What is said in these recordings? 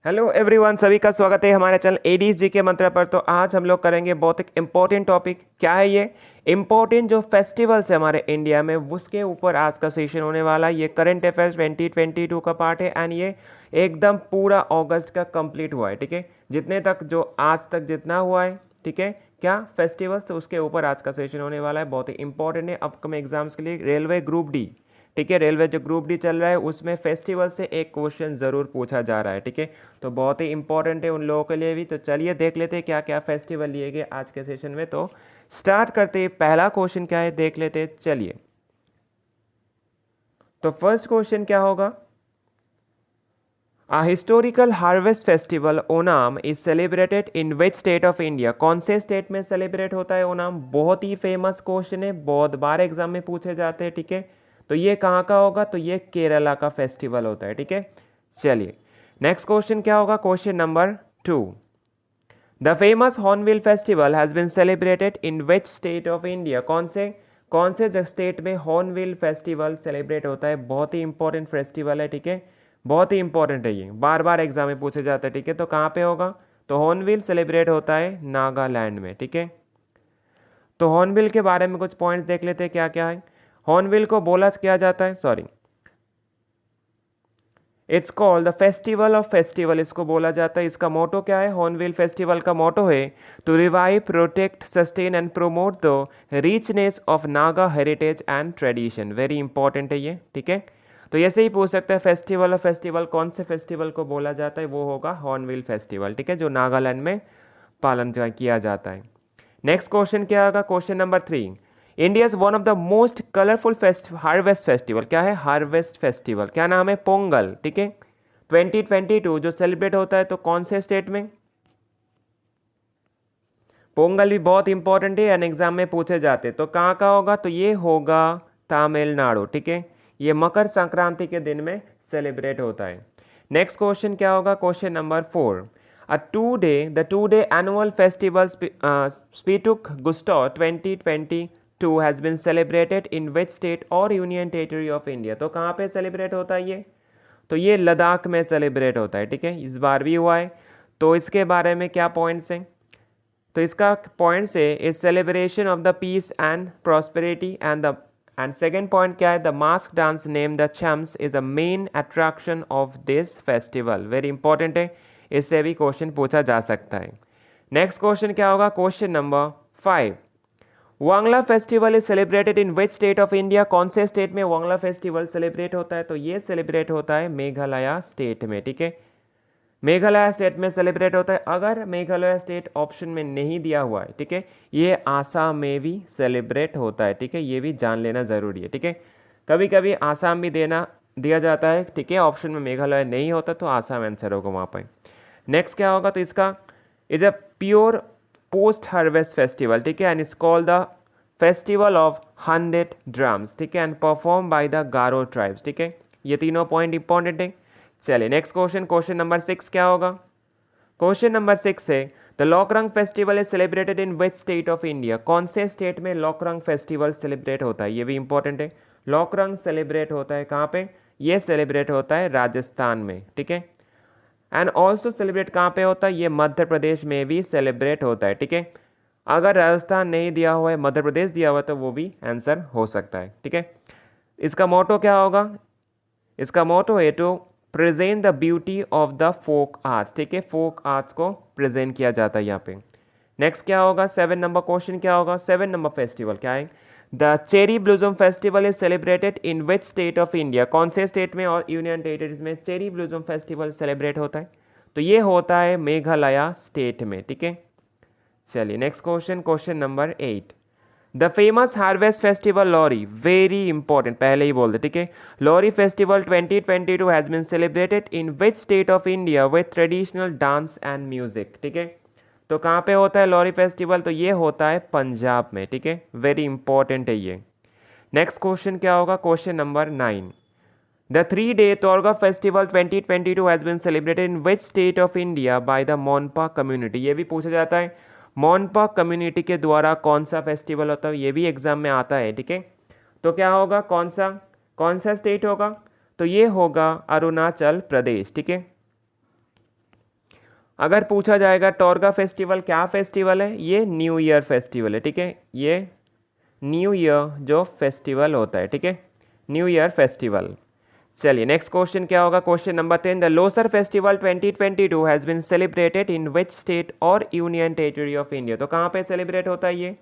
Hello everyone, सभी का स्वागत है हमारे चैनल एडीज जी के मंत्र पर। तो आज हम लोग करेंगे बहुत एक इम्पोर्टेंट टॉपिक। क्या है ये? इम्पोर्टेंट जो फेस्टिवल्स है हमारे इंडिया में, उसके ऊपर आज का सेशन होने वाला है। ये करंट अफेयर्स 2022 का पार्ट है एंड ये एकदम पूरा अगस्त का कंप्लीट हुआ है। ठीक है, जितने तक जो आज तक जितना हुआ है, ठीक है, क्या फेस्टिवल्स, तो उसके ऊपर आज का सेशन होने वाला है। बहुत ही इंपॉर्टेंट है अपकमिंग एग्जाम्स के लिए। रेलवे ग्रुप डी, ठीक है, रेलवे जो ग्रुप डी चल रहा है उसमें फेस्टिवल से एक क्वेश्चन ज़रूर पूछा जा रहा है। ठीक है, तो बहुत ही इंपॉर्टेंट है उन लोगों के लिए भी। तो चलिए देख लेते हैं क्या क्या फेस्टिवल लिए गए आज के सेशन में। तो स्टार्ट करते हैं, पहला क्वेश्चन क्या है देख लेते हैं। चलिए, तो फर्स्ट क्वेश्चन क्या होगा? A historical harvest festival Onam is celebrated in which state of India? कौन से स्टेट में सेलिब्रेट होता है ओनाम? बहुत ही फेमस क्वेश्चन है, बहुत बार एग्जाम में पूछे जाते हैं। ठीक है, तो ये कहाँ का होगा? तो ये केरला का फेस्टिवल होता है। ठीक है, चलिए नेक्स्ट क्वेश्चन क्या होगा? Question number 2, the famous hornbill festival has been celebrated in which state of India? कौन से स्टेट में हॉर्नबिल फेस्टिवल सेलिब्रेट होता है? बहुत ही इंपॉर्टेंट फेस्टिवल है। ठीक है, बहुत ही इंपॉर्टेंट है, ये बार बार एग्जाम में पूछे जाते हैं। ठीक है, तो कहाँ पे होगा? तो हॉर्नबिल सेलिब्रेट होता है नागालैंड में। ठीक है, तो हॉर्नबिल के बारे में कुछ पॉइंट्स देख लेते हैं क्या क्या है। हॉर्नबिल को बोला क्या जाता है, sorry, it's called the festival of festival, इसको बोला जाता है। इसका मोटो क्या है? हॉर्नबिल फेस्टिवल का मोटो है to revive, protect, sustain and promote the richness of Naga heritage and tradition. Very important है ये। ठीक है, तो ऐसे ही पूछ सकते हैं फेस्टिवल ऑफ फेस्टिवल कौन से फेस्टिवल को बोला जाता है? वो होगा हॉर्नबिल फेस्टिवल। ठीक है, जो नागालैंड में पालन किया जाता है। नेक्स्ट क्वेश्चन क्या होगा? Question number 3, India's one of the most colourful harvest festival. क्या है? Harvest festival. क्या नाम है? पोंगल। ठीक है, 2022 जो सेलिब्रेट होता है तो कौन से स्टेट में? पोंगल भी बहुत इंपॉर्टेंट है एंड एग्जाम में पूछे जाते, तो कहाँ का होगा? तो ये होगा तमिलनाडु। ठीक है, ये मकर संक्रांति के दिन में सेलिब्रेट होता है। नेक्स्ट क्वेश्चन क्या होगा? Question number 4, the 2-day annual festival Spituk Gusto 2022 has been celebrated in which state or union territory of India? तो कहाँ पे सेलिब्रेट होता है ये? तो ये लद्दाख में सेलिब्रेट होता है। ठीक है, इस बार भी हुआ है। तो इसके बारे में क्या पॉइंट्स हैं? तो इसका पॉइंट्स है is celebration of the peace and prosperity and second point क्या है? The mask dance name the Chams is the main attraction of this festival. Very important है, इससे भी क्वेश्चन पूछा जा सकता है। नेक्स्ट क्वेश्चन क्या होगा? Question number 5, Wangala festival is celebrated in which state of India? कौन से स्टेट में वांगला फेस्टिवल सेलिब्रेट होता है? तो ये सेलिब्रेट होता है मेघालय स्टेट में। ठीक है, मेघालय स्टेट में सेलिब्रेट होता है। अगर मेघालय स्टेट ऑप्शन में नहीं दिया हुआ है, ठीक है, ये आसाम में भी सेलिब्रेट होता है। ठीक है, ये भी जान लेना जरूरी है। ठीक है, कभी कभी आसाम भी दिया जाता है। ठीक है, ऑप्शन में मेघालय नहीं होता तो आसाम आंसर होगा वहाँ पर। नेक्स्ट क्या होगा? तो इसका is a pure post harvest festival. ठीक है, and it's called the festival of 100 drums. ठीक है, and perform by the Garo tribes. ठीक है, ये तीनों पॉइंट इंपॉर्टेंट है। चलिए नेक्स्ट क्वेश्चन, क्वेश्चन नंबर 6 क्या होगा? क्वेश्चन नंबर 6 है the Lokrang festival is celebrated in which state of India? कौन से स्टेट में लॉकरंग फेस्टिवल सेलिब्रेट होता है? ये भी इंपॉर्टेंट है। लॉकरंग सेलिब्रेट होता है कहाँ पे? ये सेलिब्रेट होता है राजस्थान में। ठीक है, एंड ऑल्सो सेलिब्रेट कहाँ पे होता है? ये मध्य प्रदेश में भी सेलिब्रेट होता है। ठीक है, अगर राजस्थान नहीं दिया हुआ है, मध्य प्रदेश दिया हुआ है, तो वो भी आंसर हो सकता है। ठीक है, इसका मोटो क्या होगा? इसका मोटो है to present the beauty of the folk arts. ठीक है, फोक आर्ट्स को प्रेजेंट किया जाता है यहाँ पे। नेक्स्ट क्या होगा? 7 नंबर क्वेश्चन क्या होगा? 7 नंबर फेस्टिवल क्या है? The cherry blossom festival is celebrated in which state of India? कौन से स्टेट में और यूनियन टेरिटरीज में चेरी ब्लूजम फेस्टिवल सेलिब्रेट होता है? तो ये होता है मेघालय स्टेट में। ठीक है, चलिए next question, question number 8, the famous harvest festival Lohri. Very important, पहले ही बोल दे। ठीक है, Lohri festival 2022 has been celebrated in which state of India with traditional dance and music? ठीक है, तो कहाँ पे होता है लॉरी फेस्टिवल? तो ये होता है पंजाब में। ठीक है, वेरी इंपॉर्टेंट है ये। नेक्स्ट क्वेश्चन क्या होगा? Question number 9, the 3-day Torgya festival 2022 has been celebrated in which state of India by the Monpa community? ये भी पूछा जाता है, मोनपा कम्युनिटी के द्वारा कौन सा फेस्टिवल होता है? ये भी एग्जाम में आता है। ठीक है, तो क्या होगा? कौन सा स्टेट होगा? तो ये होगा अरुणाचल प्रदेश। ठीक है, अगर पूछा जाएगा टोरगा फेस्टिवल क्या फेस्टिवल है, ये न्यू ईयर फेस्टिवल है, ठीक है, ये न्यू ईयर जो फेस्टिवल होता है, ठीक है, न्यू ईयर फेस्टिवल। चलिए नेक्स्ट क्वेश्चन क्या होगा, question number 10, the Losar festival 2022 has been celebrated in which state और यूनियन टेरिटरी ऑफ इंडिया। तो कहाँ पे सेलिब्रेट होता है ये,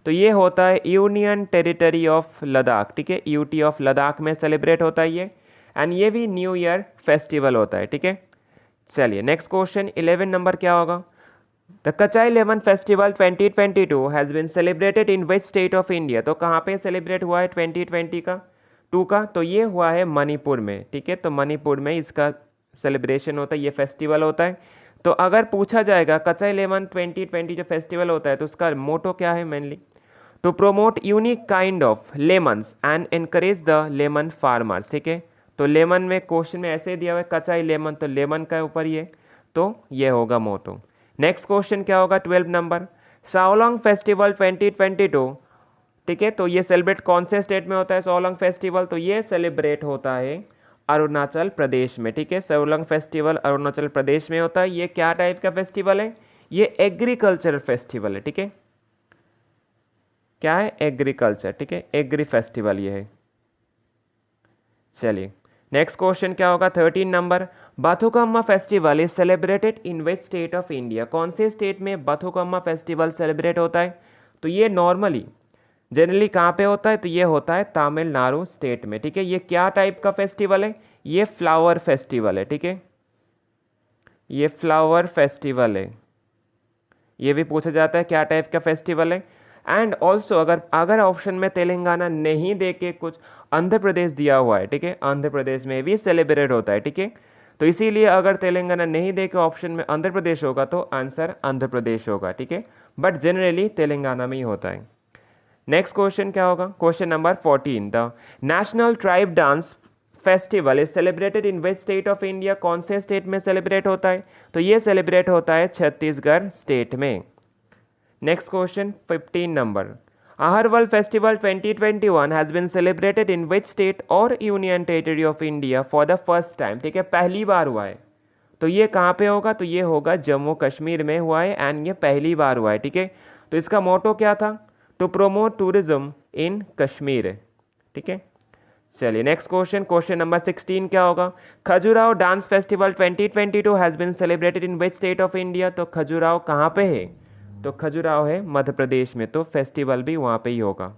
तो ये होता है यूनियन टेरिटरी ऑफ लद्दाख, ठीक है, यूटी ऑफ लद्दाख में सेलिब्रेट होता है ये, एंड ये भी न्यू ईयर फेस्टिवल होता है, ठीक है। चलिए नेक्स्ट क्वेश्चन 11 नंबर क्या होगा, the Kachai lemon festival 2022 has been celebrated in which state of India. तो कहाँ पे सेलिब्रेट हुआ है 2020 का 2 का, तो ये हुआ है मणिपुर में, ठीक है, तो मणिपुर में इसका सेलिब्रेशन होता है, ये फेस्टिवल होता है। तो अगर पूछा जाएगा कचाई लेमन 2020 जो फेस्टिवल होता है तो उसका मोटो क्या है, mainly to promote unique kind of lemons and encourage the lemon farmers, ठीक है। तो लेमन में क्वेश्चन में ऐसे दिया हुआ है कचाई लेमन, तो लेमन का ऊपर ये, तो ये होगा मोटो। नेक्स्ट क्वेश्चन क्या होगा 12 नंबर, साओलोंग फेस्टिवल 2022, ठीक है, तो ये सेलिब्रेट कौन से स्टेट में होता है साओलोंग फेस्टिवल, तो ये सेलिब्रेट होता है अरुणाचल प्रदेश में, ठीक है, साओलोंग फेस्टिवल अरुणाचल प्रदेश में होता है। ये क्या टाइप का फेस्टिवल है, ये एग्रीकल्चर फेस्टिवल है, ठीक है, क्या है एग्रीकल्चर, ठीक है, एग्री फेस्टिवल ये है। चलिए नेक्स्ट क्वेश्चन क्या होगा 13 number, Bathukamma festival is celebrated in which state of India. कौन से स्टेट में बाथुकम्मा फेस्टिवल सेलिब्रेट होता है, तो ये नॉर्मली जनरली कहाँ पे होता है, तो ये होता है तमिलनाडु स्टेट में, ठीक है। ये क्या टाइप का फेस्टिवल है, ये फ्लावर फेस्टिवल है, ठीक है, ये फ्लावर फेस्टिवल है, ये भी पूछा जाता है क्या टाइप का फेस्टिवल है। एंड ऑल्सो अगर ऑप्शन में तेलंगाना नहीं दे के कुछ आंध्र प्रदेश दिया हुआ है, ठीक है, आंध्र प्रदेश में भी सेलिब्रेट होता है, ठीक है, तो इसीलिए अगर तेलंगाना नहीं दे के ऑप्शन में आंध्र प्रदेश होगा तो आंसर आंध्र प्रदेश होगा, ठीक है, बट जनरली तेलंगाना में ही होता है। नेक्स्ट क्वेश्चन क्या होगा, question number 14, the national tribe dance festival is celebrated in which state of India. कौन से स्टेट में सेलिब्रेट होता है, तो ये सेलिब्रेट होता है छत्तीसगढ़ स्टेट में। Next question 15 number, Ahrawal festival 2021 has been celebrated in which state और union territory of India for the first time, ठीक है, पहली बार हुआ है, तो ये कहाँ पे होगा, तो ये होगा जम्मू कश्मीर में हुआ है एंड ये पहली बार हुआ है, ठीक है। तो इसका मोटो क्या था, to promote tourism in Kashmir, ठीक है। चलिए नेक्स्ट क्वेश्चन, क्वेश्चन नंबर 16 क्या होगा, Khajuraho dance festival 2022 has been celebrated in which state of India. तो खजुराहो कहाँ पे है, तो खजुराहो है मध्य प्रदेश में, तो फेस्टिवल भी वहाँ पे ही होगा।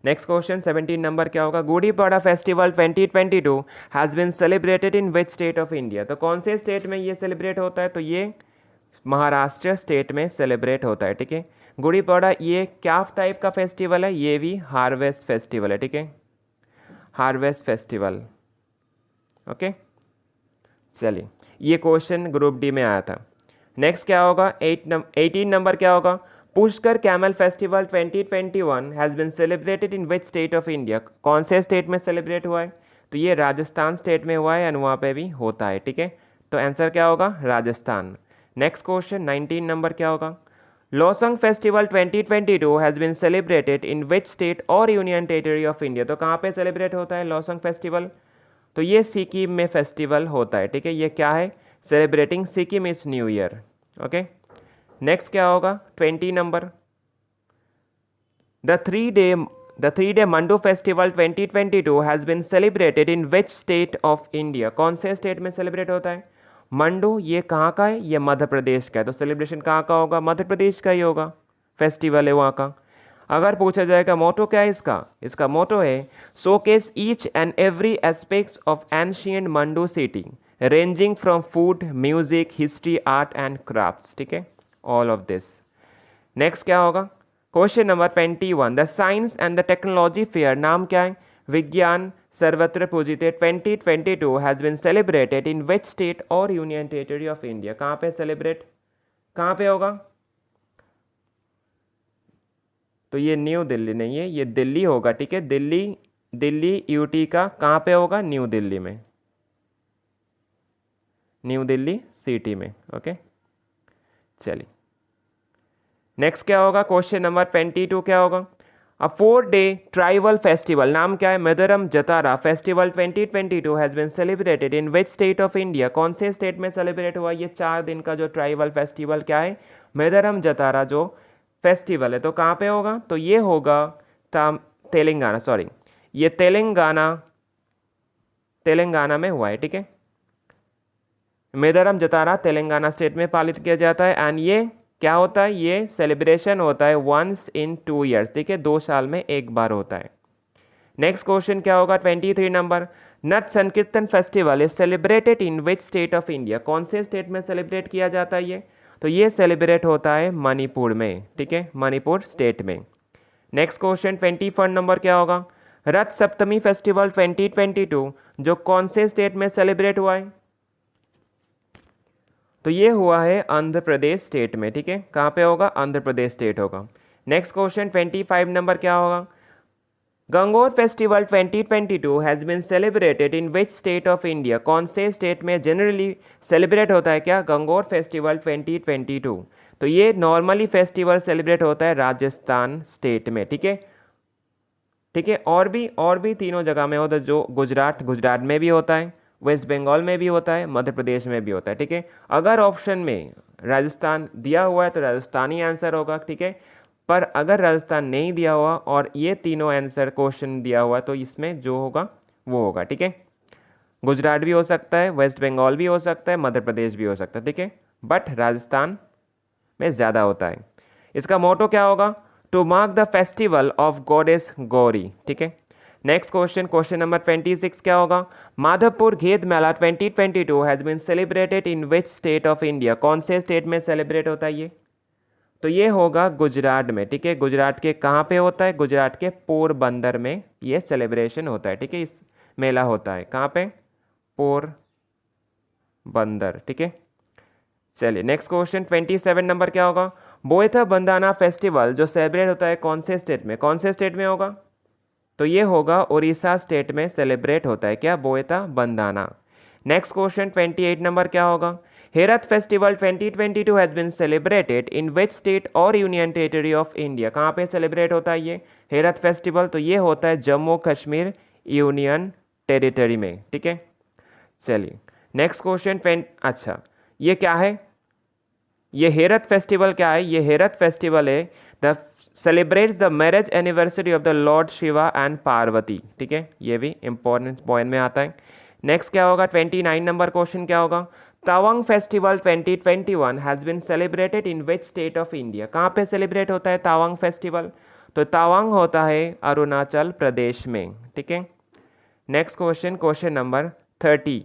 नेक्स्ट क्वेश्चन 17 नंबर क्या होगा, Gudi Padwa festival 2022 has been celebrated in which state of India. तो कौन से स्टेट में ये सेलिब्रेट होता है, तो ये महाराष्ट्र स्टेट में सेलिब्रेट होता है, ठीक है। गुड़ी पड़ा ये क्या टाइप का फेस्टिवल है, ये भी हार्वेस्ट फेस्टिवल है, ठीक है, हार्वेस्ट फेस्टिवल, ओके। चलिए ये क्वेश्चन ग्रुप डी में आया था। नेक्स्ट क्या होगा 18 नंबर क्या होगा, Pushkar camel festival 2021 has been celebrated in which state of India. कौन से स्टेट में सेलिब्रेट हुआ है, तो ये राजस्थान स्टेट में हुआ है एंड वहाँ पे भी होता है, ठीक है, तो आंसर क्या होगा राजस्थान। नेक्स्ट क्वेश्चन 19 नंबर क्या होगा, Losoong festival 2022 has been celebrated in which state और यूनियन टेरिटरी ऑफ इंडिया। तो कहाँ पे सेलिब्रेट होता है लोसंग फेस्टिवल, तो ये सिक्किम में फेस्टिवल होता है, ठीक है, ये क्या है celebrating Sikkim is new year, okay. Next क्या होगा 20 number, the three day Mandu festival 2022 has been celebrated in which state of India. कौन से स्टेट में सेलिब्रेट होता है, मंडू ये कहाँ का है, ये मध्य प्रदेश का है, तो सेलिब्रेशन कहाँ का होगा, मध्य प्रदेश का ही होगा, फेस्टिवल है वहाँ का। अगर पूछा जाएगा मोटो क्या है इसका मोटो है showcase each and every aspects of ancient Mandu city ranging from food, music, history, art and crafts, ठीक है, ऑल ऑफ दिस। नेक्स्ट क्या होगा question number 21, the science and the technology fair, नाम क्या है, Vigyan Sarvatra Pujyate 2022 has been celebrated in which state और union territory of India. कहाँ पे सेलिब्रेट, कहाँ पे होगा, तो ये न्यू दिल्ली नहीं है, ये दिल्ली होगा, ठीक है, दिल्ली यूटी का कहाँ पे होगा, न्यू दिल्ली में, न्यू दिल्ली सिटी में, ओके। चलिए नेक्स्ट क्या होगा क्वेश्चन नंबर 22 क्या होगा, अ 4-day ट्राइबल फेस्टिवल, नाम क्या है, Medaram Jatara festival 2022 has been celebrated in which state of India, कौन से स्टेट में सेलिब्रेट हुआ ये 4 दिन का जो ट्राइबल फेस्टिवल क्या है, मेदरम जतारा जो फेस्टिवल है, तो कहाँ पे होगा, तो ये होगा तेलंगाना, सॉरी ये तेलंगाना में हुआ है, ठीक है। मेदरम जतारा तेलंगाना स्टेट में पालित किया जाता है एंड ये क्या होता है, ये सेलिब्रेशन होता है वंस इन 2 ईयर्स, ठीक है, 2 साल में एक बार होता है। नेक्स्ट क्वेश्चन क्या होगा 23 नंबर, नट संकीर्तन festival is celebrated in which state of India, कौन से स्टेट में सेलिब्रेट किया जाता है ये, तो ये सेलिब्रेट होता है मणिपुर में, ठीक है, मणिपुर स्टेट में। नेक्स्ट क्वेश्चन 24 नंबर क्या होगा, रथ सप्तमी फेस्टिवल 2022 जो कौन से स्टेट में सेलिब्रेट हुआ है, तो ये हुआ है आंध्र प्रदेश स्टेट में, ठीक है, कहाँ पे होगा, आंध्र प्रदेश स्टेट होगा। नेक्स्ट क्वेश्चन 25 नंबर क्या होगा, Gangaur festival 2022 has been celebrated in which state of India, कौन से स्टेट में जनरली सेलिब्रेट होता है क्या, गंगोर फेस्टिवल 2022, तो ये नॉर्मली फेस्टिवल सेलिब्रेट होता है राजस्थान स्टेट में, ठीक है, ठीक है। और भी तीनों जगह में होता है, जो गुजरात में भी होता है, वेस्ट बंगाल में भी होता है, मध्य प्रदेश में भी होता है, ठीक है। अगर ऑप्शन में राजस्थान दिया हुआ है तो राजस्थान ही आंसर होगा, ठीक है, पर अगर राजस्थान नहीं दिया हुआ और ये तीनों आंसर क्वेश्चन दिया हुआ तो इसमें जो होगा वो होगा, ठीक है। गुजरात भी हो सकता है, वेस्ट बंगाल भी हो सकता है, मध्य प्रदेश भी हो सकता है, ठीक है, बट राजस्थान में ज़्यादा होता है। इसका मोटो क्या होगा, to mark the festival of goddess Gauri, ठीक है। नेक्स्ट क्वेश्चन नंबर 26 क्या होगा, Madhavpur Ghed Mela 2022 has been celebrated in which state of India, कौन से स्टेट में सेलिब्रेट होता है ये, तो ये होगा गुजरात में, ठीक है। गुजरात के कहाँ पे होता है, गुजरात के पोरबंदर में ये सेलिब्रेशन होता है, ठीक है, इस मेला होता है कहाँ पे, पोरबंदर, ठीक है। चलिए नेक्स्ट क्वेश्चन 27 नंबर क्या होगा, बोयथा बंदाना फेस्टिवल जो सेलिब्रेट होता है कौन से स्टेट में, कौन से स्टेट में होगा, तो ये होगा उड़ीसा स्टेट में सेलिब्रेट होता है क्या, Boita Bandana. Next question 28 number क्या होगा, Herath festival 2022 has been celebrated in which state और यूनियन टेरिटरी ऑफ इंडिया, कहाँ पे सेलिब्रेट होता है ये हेरत फेस्टिवल, तो ये होता है जम्मू कश्मीर यूनियन टेरिटरी में, ठीक है। चलिए नेक्स्ट क्वेश्चन अच्छा ये क्या है, ये हेरत फेस्टिवल क्या है, ये हेरत फेस्टिवल है the celebrates the marriage anniversary of the Lord Shiva and Parvati, ठीक है, ये भी इंपॉर्टेंट पॉइंट में आता है। नेक्स्ट क्या होगा 29 नंबर क्वेश्चन क्या होगा, Tawang festival 2021 has been celebrated in which state of India, कहाँ पे सेलिब्रेट होता है तवांग फेस्टिवल, तो तवांग होता है अरुणाचल प्रदेश में, ठीक है। Next question number 30,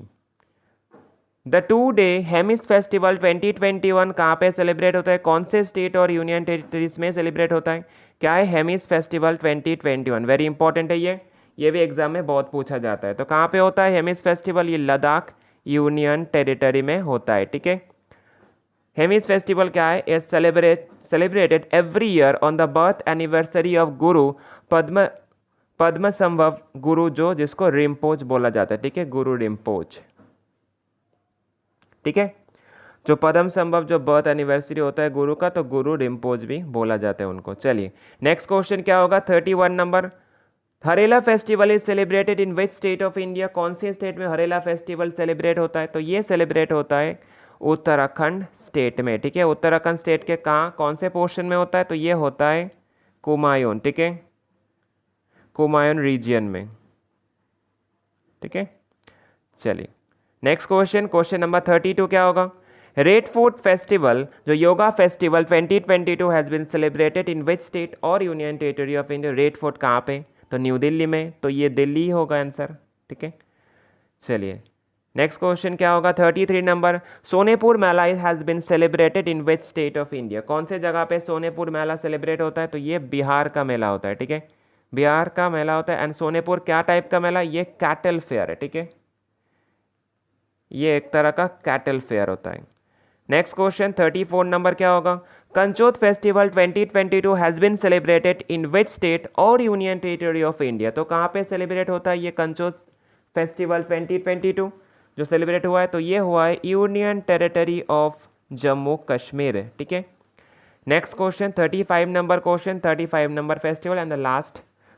the 2-day Hemis festival 2021 कहाँ पे सेलिब्रेट होता है, कौन से स्टेट और यूनियन टेरिटरीज में सेलिब्रेट होता है, क्या है हेमिस फेस्टिवल 2021, वेरी इंपॉर्टेंट है ये भी एग्जाम में बहुत पूछा जाता है, तो कहाँ पे होता है हेमिस फेस्टिवल, ये लद्दाख यूनियन टेरिटरी में होता है, ठीक है। हेमिस फेस्टिवल क्या है, is celebrated every year on the birth anniversary of गुरु पद्मसंभव गुरु जो जिसको रिम्पोच बोला जाता है, ठीक है, गुरु रिम्पोच, ठीक है, जो पद्म संभव जो बर्थ एनिवर्सरी होता है गुरु का तो गुरु रिम्पोच भी बोला जाता है उनको। चलिए नेक्स्ट क्वेश्चन क्या होगा 31 number, Harela festival is celebrated in which state of India, कौन से स्टेट में हरेला फेस्टिवल सेलिब्रेट होता है, तो ये सेलिब्रेट होता है उत्तराखंड स्टेट में, ठीक है। उत्तराखंड स्टेट के कौन से पोर्शन में होता है, तो ये होता है कुमायून, ठीक है, कुमायून रीजियन में, ठीक है। चलिए नेक्स्ट क्वेश्चन नंबर 32 क्या होगा, रेड फोर्ट फेस्टिवल जो yoga festival 2022 has been celebrated in which state और union territory of India, Red Fort कहाँ पे, तो न्यू दिल्ली में, तो ये दिल्ली होगा आंसर, ठीक है। चलिए नेक्स्ट क्वेश्चन क्या होगा 33 number, Sonepur Mela has been celebrated in which state of India, कौन से जगह पे सोनेपुर मेला सेलिब्रेट होता है, तो ये बिहार का मेला होता है, ठीक है, बिहार का मेला होता है। एंड सोनेपुर क्या टाइप का मेला, ये कैटल फेयर है, ठीक है, ये एक तरह का कैटल फेयर होता है। नेक्स्ट क्वेश्चन 34 नंबर क्या होगा, कंचोत festival 2022 has been celebrated in which state और यूनियन टेरिटरी ऑफ इंडिया, तो कहाँ पे सेलिब्रेट होता है ये कंचोत फेस्टिवल 2022 जो सेलिब्रेट हुआ है, तो ये हुआ है union territory of Jammu Kashmir, ठीक है। Next question 35 number question, 35 number festival and the last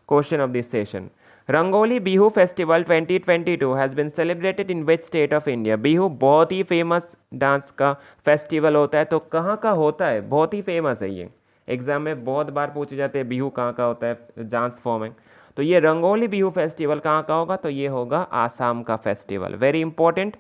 question of this session. Rangoli Bihu festival 2022 has been celebrated in which state of India. Bihu बहुत ही फेमस डांस का फेस्टिवल होता है, तो कहाँ का होता है, बहुत ही फेमस है ये, एग्जाम में बहुत बार पूछे जाते हैं बिहू कहाँ का होता है डांस फॉर्म में। तो ये रंगोली बिहू फेस्टिवल कहाँ का होगा, तो ये होगा आसाम का फेस्टिवल, वेरी इंपॉर्टेंट,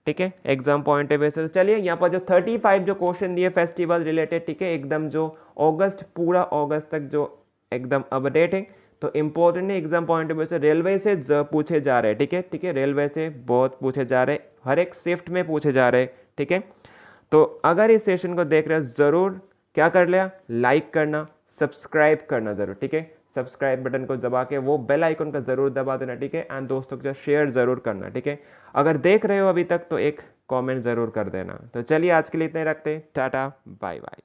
ठीक है, एग्जाम पॉइंट ऑफ व्यू से। तो चलिए यहाँ पर जो 35 जो क्वेश्चन दिए फेस्टिवल रिलेटेड, ठीक है, एकदम जो अगस्त, पूरा अगस्त तक जो एकदम अपडेट है, तो इंपॉर्टेंट है एग्जाम पॉइंट ऑफ व्यू से। रेलवे से पूछे जा रहे हैं, ठीक है, ठीक है, रेलवे से बहुत पूछे जा रहे हैं, हर एक शिफ्ट में पूछे जा रहे हैं, ठीक है। तो अगर इस सेशन को देख रहे हो ज़रूर क्या कर लिया, लाइक करना, सब्सक्राइब करना ज़रूर, ठीक है, सब्सक्राइब बटन को दबा के वो बेल आइकन का ज़रूर दबा देना, ठीक है, एंड दोस्तों के साथ शेयर ज़रूर करना, ठीक है। अगर देख रहे हो अभी तक तो एक कमेंट ज़रूर कर देना। तो चलिए आज के लिए इतने रखते हैं, टाटा बाय बाय।